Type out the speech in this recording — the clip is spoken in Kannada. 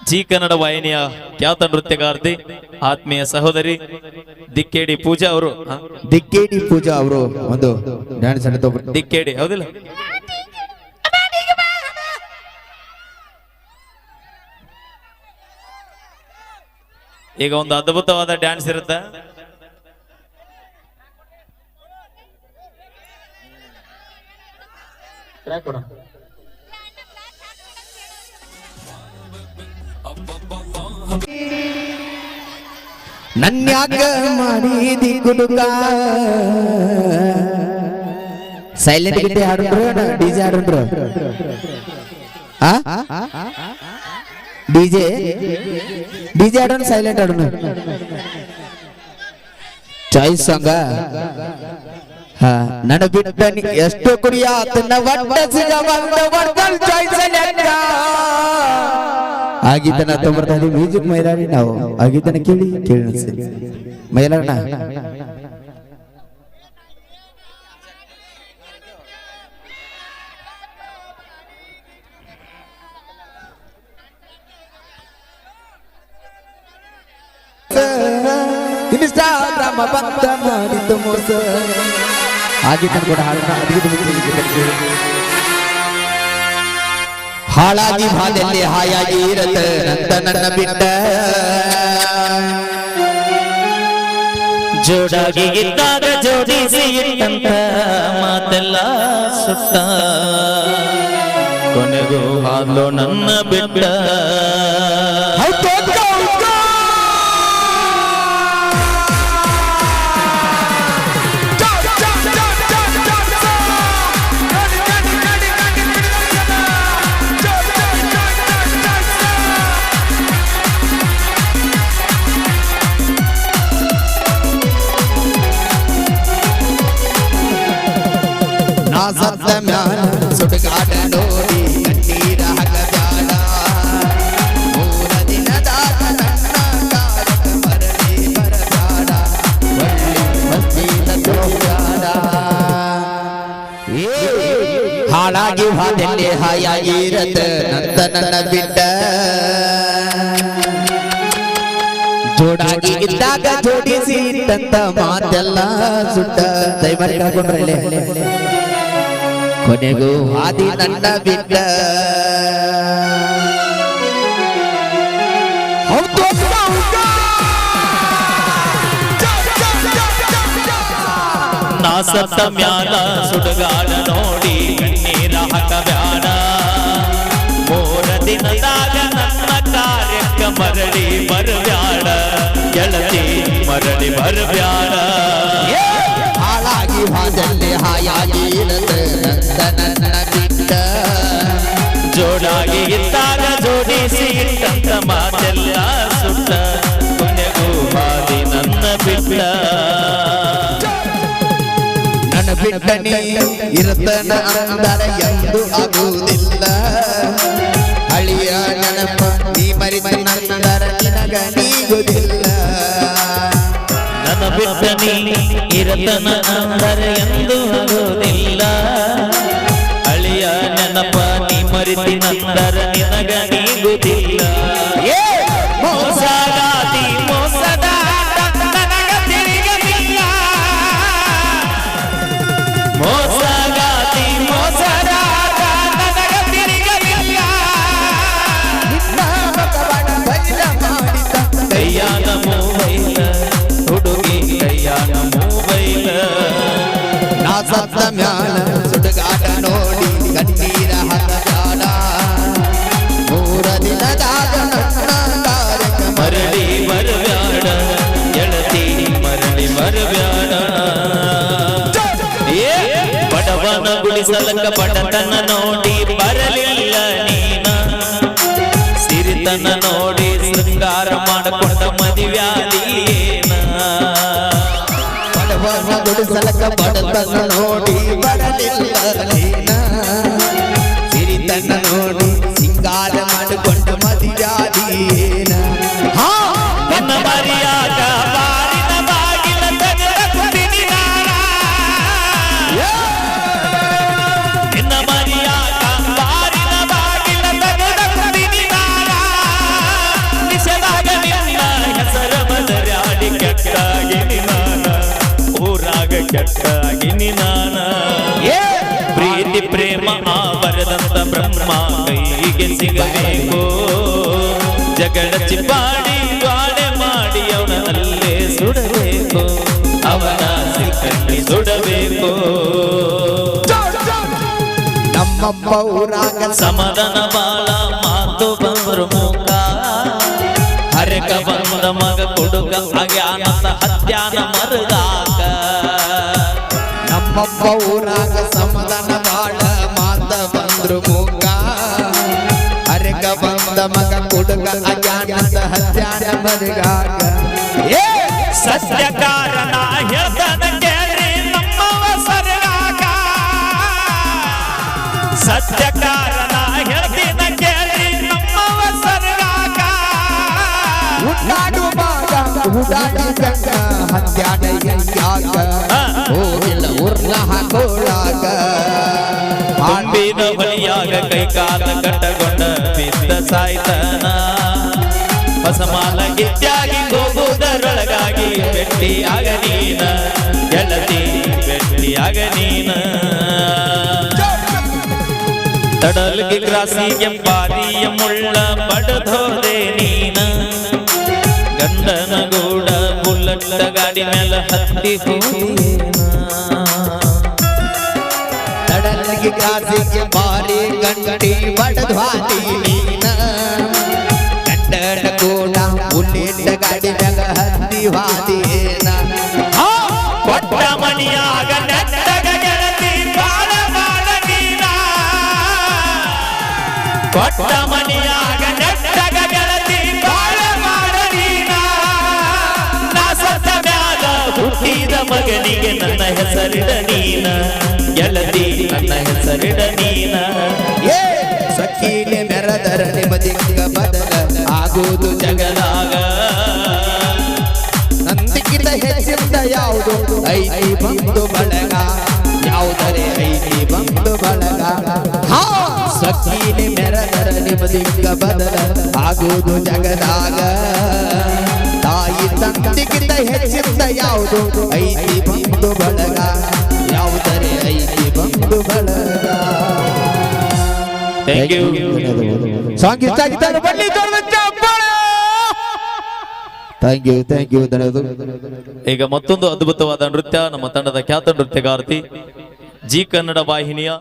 ಜಿ ಕನ್ನಡ ವಾಹಿನಿಯ ಖ್ಯಾತ ನೃತ್ಯಗಾರ್ತಿ ಆತ್ಮೀಯ ಸಹೋದರಿ ದಿಕ್ಕೇಡಿ ಪೂಜಾ ಅವರು ಒಂದು ಡ್ಯಾನ್ಸ್ ದಿಕ್ಕೇಡಿ ಹೌದಿಲ್ಲ. ಈಗ ಒಂದು ಅದ್ಭುತವಾದ ಡ್ಯಾನ್ಸ್ ಇರುತ್ತೆ. ನನ್ಯಾಗ ಮಾಡಿದಿ ಕುಡುಕ ಸೈಲೆಂಟ್ ಗಿಟ್ಟಿ ಆಡ್ರು ಡಿಜೆ ಆಡ್ರು ಡಿಜೆ ಆಡೋಣ ಸೈಲೆಂಟ್ ಆಡೋಣ ಚಾಯ್ಸ್ ಸಾಂಗ ನನ್ನ ಬಿಟ್ಟ ಎಷ್ಟು ಕುಡಿಯಾತನ ಆಗಿದ್ದನ ತೊಂಬರ್ತಾ ಮ್ಯೂಸಿಕ್ ಮೈಲಾಡಿ ನಾವು ಆಗಿದ್ದನ ಕೇಳಿ ಮೈಲಾಡ ಇನ್ಸ್ಟಾಗ್ರಾಮ ಬಂದ ಮಾಡಿದ್ದು ಮೋಸ ಆಗಿದ್ದನ ಕೂಡ ಹಾಳಾಗಿ ಬಾದಲ್ಲಿ ಹಾಯಾಗಿ ಇರತ್ತ ನಂತ ನನ್ನ ಬಿಟ್ಟ ಜೋಡಾಗಿ ಇದ್ದಾಗ ಜೋಡಿಸಿ ಇಟ್ಟಂತ ಮಾತೆಲ್ಲ ಸುಟ್ಟ ಕೊನೆಗೂ ಹಾಲು ನನ್ನ ಬಿಟ್ಟ ಸತ್ತ ಮ್ಯಾಲ ಸುಡುಗಾಡ ನೋಡಿ ಕಣ್ಣೀರ ಹಗಜಾಡ ಮೂರ ದಿನದಾಗ ನನ್ನ ಕಾಲಕ ಮರಳಿ ಬರಬೇಡ ಹಾಳಾಗಿ ಹಾದಲ್ಲಿ ಹಾಯಾಗಿರತ ನಂತ ನನ್ನ ಬಿಟ್ಟ ಜೋಡಾಗಿ ಇದ್ದಾಗ ಜೋಡಿಸಿ ಇಟ್ಟಂತ ಮಾತೆಲ್ಲ ಸುಟ್ಟ ದಯಮಾಡಿ ಕಳ್ಕೊಂಡ್ರೆ ಕೊನೆಗೂ ಹಾದಿ ನನ್ನ ಬಿಟ್ಟ ನಾ ಸತ್ತ ಮ್ಯಾಲ ಸುಡುಗಾಡ ನೋಡಿ ಕಣ್ಣೀರ ಹಾಕಬ್ಯಾಡ ಮೂರ ದಿನದಾಗ ನನ್ನ ಕಾರ್ಯಕ್ಕ ಮರಳಿ ಬರಬ್ಯಾಡ ಗೆಳತಿ ಮರಳಿ ಬರಬ್ಯಾಡ ಹಾಳಾಗಿ ಹಾದಲ್ಲಿ ಹಾಯಾಗಿ ನನ್ನ ಬಿಟ್ಟ ಜೋಡಾಗಿ ಇದ್ದಾಗ ಜೋಡಿಸಿ ಇಟ್ಟಂತ ಮಾತೆಲ್ಲ ಸುಟ್ಟ ಕೊನೆಗೂ ಹಾದಿ ನನ್ನ ಬಿಟ್ಟ ನನ್ನ ಬಿಟ್ಟನೆ ಇರತನ ಅಂದರ ಎಂದು ಆಗುವುದಿಲ್ಲ ಹಳಿಯ ನೆನಪ ನೀ ಮರಿತ ನಂದರ ನಿನಗ ನೀಗುವುದಿಲ್ಲ ನನ್ನ ಬಿಟ್ಟನಿ ಇರತನ ಅಂದರೆ ಎಂದು ಆಗೋದಿಲ್ಲ ಹಳಿಯ ನೆನಪ ನೀ ಮರಿತಿ ನಂದರ ನಿನಗ ನೀಗುವುದಿಲ್ಲ ಮೋಸಗಾತಿ ಮೋಸದ ನನಗ ತಿರುಗಲಿಲ್ಲ ಮೋಸಗಾತಿ ಮೋಸದ ನನಗ ತಿರುಗಲಿಲ್ಲ ಕೈಯಾಗ ಮೊಬೈಲ ಹುಡುಗಿ ಕೈಯಾಗ ಮೊಬೈಲ ನಾ ಸತ್ತ ಮ್ಯಾಲ ಸುಡುಗಾಟ ನೋಡಿ ಕಣ್ಣೀರ ಹಗಜಾಡ ಮೂರ ದಿನದಾಗ ನನ್ನ ಕಾರ್ಯಕ ಮರಳಿ ಬರಬ್ಯಾಡ ಗೆಳತಿ ಮರಳಿ ಬರಬ್ಯಾಡ ಬಡವನ ಗುಡಿಸಲಕ ಬಡತನ ನೋಡಿ ಬರಲಿಲ್ಲ ನೀನ ಸಿರಿತನ ನೋಡಿ ಶೃಂಗಾರ ಮಾಡಿಕೊಂಡ ಮದುವ್ಯಾದೀನ ಬಡವನ ಗುಡಿಸಲಕ ಬಡತನ ನೋಡಿ ಬರಲಿಲ್ಲ ನೀನ ಸಿರಿತನ ನೋಡಿ ಸಿಂಗಾರ ಮಾಡಿಕೊಂಡ ಮದುವ್ಯಾದೀನ ನನ್ನ ಮರಿಯಾಗ ಬಾರಿನ ಬಾಗಿಲ ತೆಗೆದ ಕುದಿನಿ ನಾನ ನಿನ್ನ ಮರಿಯಾಗ ಬಾರಿನ ಬಾಗಿಲ ತೆಗೆದ ಕುದಿನಿ ನಾನ ಬರಿತೀನಿ ನಾನ ಪ್ರೀತಿ ಪ್ರೇಮ ಬರೆದಂತ ಬ್ರಹ್ಮ ಕೈಗೆ ಸಿಗಬೇಕು ಜಗಳ ಚಿಪ್ಪಾಡಿ ಗಾಳೆ ಮಾಡಿ ಅವನಲ್ಲೇ ಸುಡಬೇಕು ಅವನ ಸಿಕ್ಕಲ್ಲಿ ಸುಡಬೇಕು ನಮ್ಮಪ್ಪ ಊರಾಗ ಸಮಾಧಾನ ಬಾಳ ಮಾತು ಬಂದರು ಮೂಕ ಹರಕ ಬಂದ ಮಗ ಕೊಡುಗ ಅಜ್ಞಾನದ ಹತ್ಯಾನ ಮರುಗಾಕ ನಮ್ಮಪ್ಪ ಊರಾಗ ಸಮಾಧಾನ ಬಾಳ ಮಾತ ಬಂದ್ರು ಮೂಕ ಹರಕ ಬಂದ ಮಗ ಕೊಡುಗ ಅಜ್ಞಾನದ ಹತ್ಯಾನ ಮರುಗಾಕ ಸತ್ಯ ಕಾರಣ ಹೇಳ್ತಾನ ಕೇಳಿ ನಮ್ಮವ ಸರಗಾಕ ಸತ್ಯ ಕಾರಣ ಹೇಳ್ತೀನ ಕೇಳಿ ನಮ್ಮವ ಸರಗಾಕ ಉಂಟಾಡು ಭಾಗ ಉಡಾಡಿ ಗಂಗ ಹತ್ಯಾನ ಯಾಕ ಹೋಗಿಲ್ಲ ಉರ್ಲ ಹಾಕೋಳಾಗ ಅಂಬಿನ ಬಲಿಯಾಗ ಕೈಕಾಲ ಕಟ್ಟಗೊಂಡ ಬಿದ್ದ ಸಾಯ್ತನ ಹೊಸಮಾಲ ಗಿತ್ಯಾಗಿ ಹೋಗುವುದರೊಳಗಾಗಿ ಭೆಟ್ಟಿಯಾಗ ನೀನ ಗೆಳತಿ ಭೆಟ್ಟಿಯಾಗ ನೀನ ತಡಲ್ಗಿ ಗ್ರಾಸಿಗೆ ಪಾದಿಯ ಮುಳ್ಳ ಬಡದೋದೆ ನೀನ ಗಂಡನ ಗೂಡ ಬುಲ್ಲಟ್ಟ ಗಾಡಿ ಮೇಲೆ ಹತ್ತಿ ತಡಲ್ಗಿ ಗ್ರಾಸಿಗೆ ಬಾರಿ ಗಂಡಿ ಬಡದ್ವಾದಿ ನೀನ ಗಂಡನ ಗೂಡ ಬುಲ್ಲಿಟ್ಟ ಗಾಡಿ ಮ್ಯಾಗ ಹತ್ತಿ ವಾದಿನ ಕೊಟ್ಟ ಮನಿಯಾಗ ನೆಟ್ಟಗ ಗೆಳತಿ ಬಾಳ ಬಾಳ ನೀನ ಕೊಟ್ಟ ಮನಿಯಾಗ ನೆಟ್ಟಗ ಗೆಳತಿ ಬಾಳ ಬಾಳ ನೀನ ನಾ ಸತ್ತ ಮ್ಯಾಗ ಹುಟ್ಟಿದ ಮಗನಿಗೆ ನನ್ನ ಹೆಸರಿಡ ನೀನ ಗೆಳತಿ ನನ್ನ ಹೆಸರಿಡ ನೀನ ಸಖೀಲೆ ಮೆರದರ ನಿಮ್ಮದಿಕ್ಕ ಬದಲ ಆಗುವುದು ಜಗದಾಗ ನಂದಿಕ್ಕಿಂತ ಹೆಚ್ಚಿಂದ ಯಾವುದು ಐತಿ ಬಂದು ಬಳಗ ಯಾವುದರೆ ಐತಿ ಬಂದು ಬಳಗ ಸಖೀಲೆ ಮೆರದರ ನಿಮ್ಮದಿಕ್ಕ ಬದಲ ಆಗುವುದು ಜಗದಾಗ ತಾಯಿ ತಂದಿಕ್ಕಿಂತ ಹೆಚ್ಚಿಂದ ಯಾವುದು ಐತಿ ಬಂದು ಬಳಗ ಯಾವುದರೆ ಐತಿ ಬಂದು ಬಳಗ ಥ್ಯಾಂಕ್ ಯು ಸಾಂಗ್ ಇಷ್ಟ ಆಗಿದ್ದಾಗ ಬನ್ನಿ ಥ್ಯಾಂಕ್ ಯು ಧನ್ಯವಾದ ಈಗ ಮತ್ತೊಂದು ಅದ್ಭುತವಾದ ನೃತ್ಯ ನಮ್ಮ ತಂಡದ ಖ್ಯಾತ ನೃತ್ಯಗಾರ್ತಿ ಜಿ ಕನ್ನಡ ವಾಹಿನಿಯ